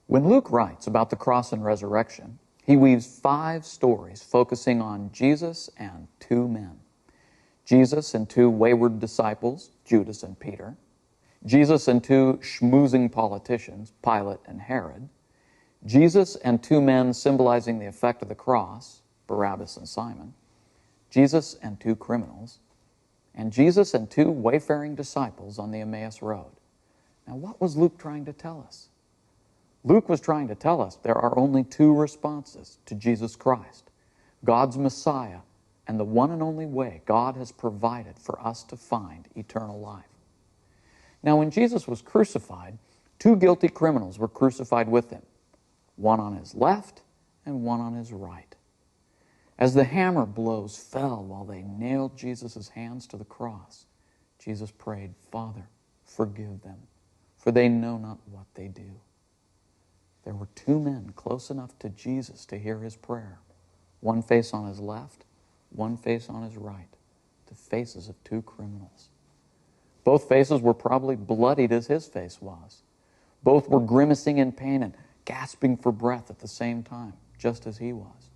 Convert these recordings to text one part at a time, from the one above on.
When Luke writes about the cross and resurrection, he weaves 5 stories focusing on Jesus and 2 men. Jesus and 2 wayward disciples, Judas and Peter. Jesus and 2 schmoozing politicians, Pilate and Herod. Jesus and 2 men symbolizing the effect of the cross, Barabbas and Simon. Jesus and 2 criminals. And Jesus and 2 wayfaring disciples on the Emmaus Road. Now, what was Luke trying to tell us? Luke was trying to tell us there are only 2 responses to Jesus Christ, God's Messiah, and the one and only way God has provided for us to find eternal life. Now, when Jesus was crucified, 2 guilty criminals were crucified with him, one on his left and one on his right. As the hammer blows fell while they nailed Jesus' hands to the cross, Jesus prayed, "Father, forgive them, for they know not what they do." There were 2 men close enough to Jesus to hear his prayer, one face on his left, one face on his right, the faces of 2 criminals. Both faces were probably bloodied as his face was. Both were grimacing in pain and gasping for breath at the same time, just as he was.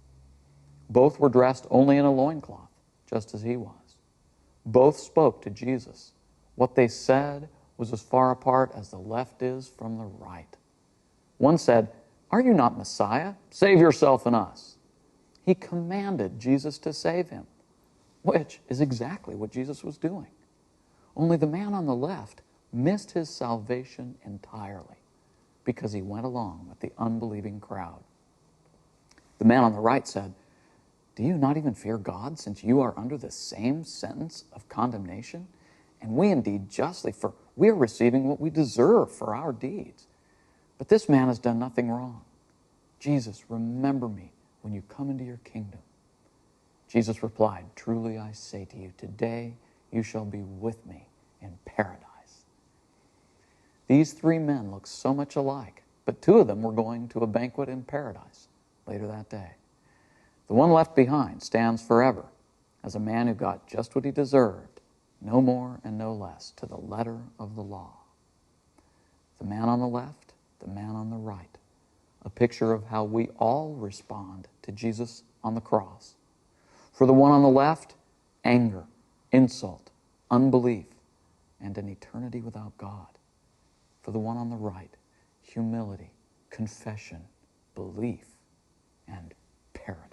Both were dressed only in a loincloth, just as he was. Both spoke to Jesus. What they said was as far apart as the left is from the right. One said, "Are you not Messiah? Save yourself and us." He commanded Jesus to save him, which is exactly what Jesus was doing. Only the man on the left missed his salvation entirely because he went along with the unbelieving crowd. The man on the right said, "Do you not even fear God, since you are under the same sentence of condemnation? And we indeed justly, for we are receiving what we deserve for our deeds. But this man has done nothing wrong. Jesus, remember me when you come into your kingdom." Jesus replied, "Truly I say to you, today you shall be with me in paradise." These 3 men looked so much alike, but 2 of them were going to a banquet in paradise later that day. The one left behind stands forever as a man who got just what he deserved, no more and no less, to the letter of the law. The man on the left, the man on the right, a picture of how we all respond to Jesus on the cross. For the one on the left, anger, insult, unbelief, and an eternity without God. For the one on the right, humility, confession, belief, and paradise.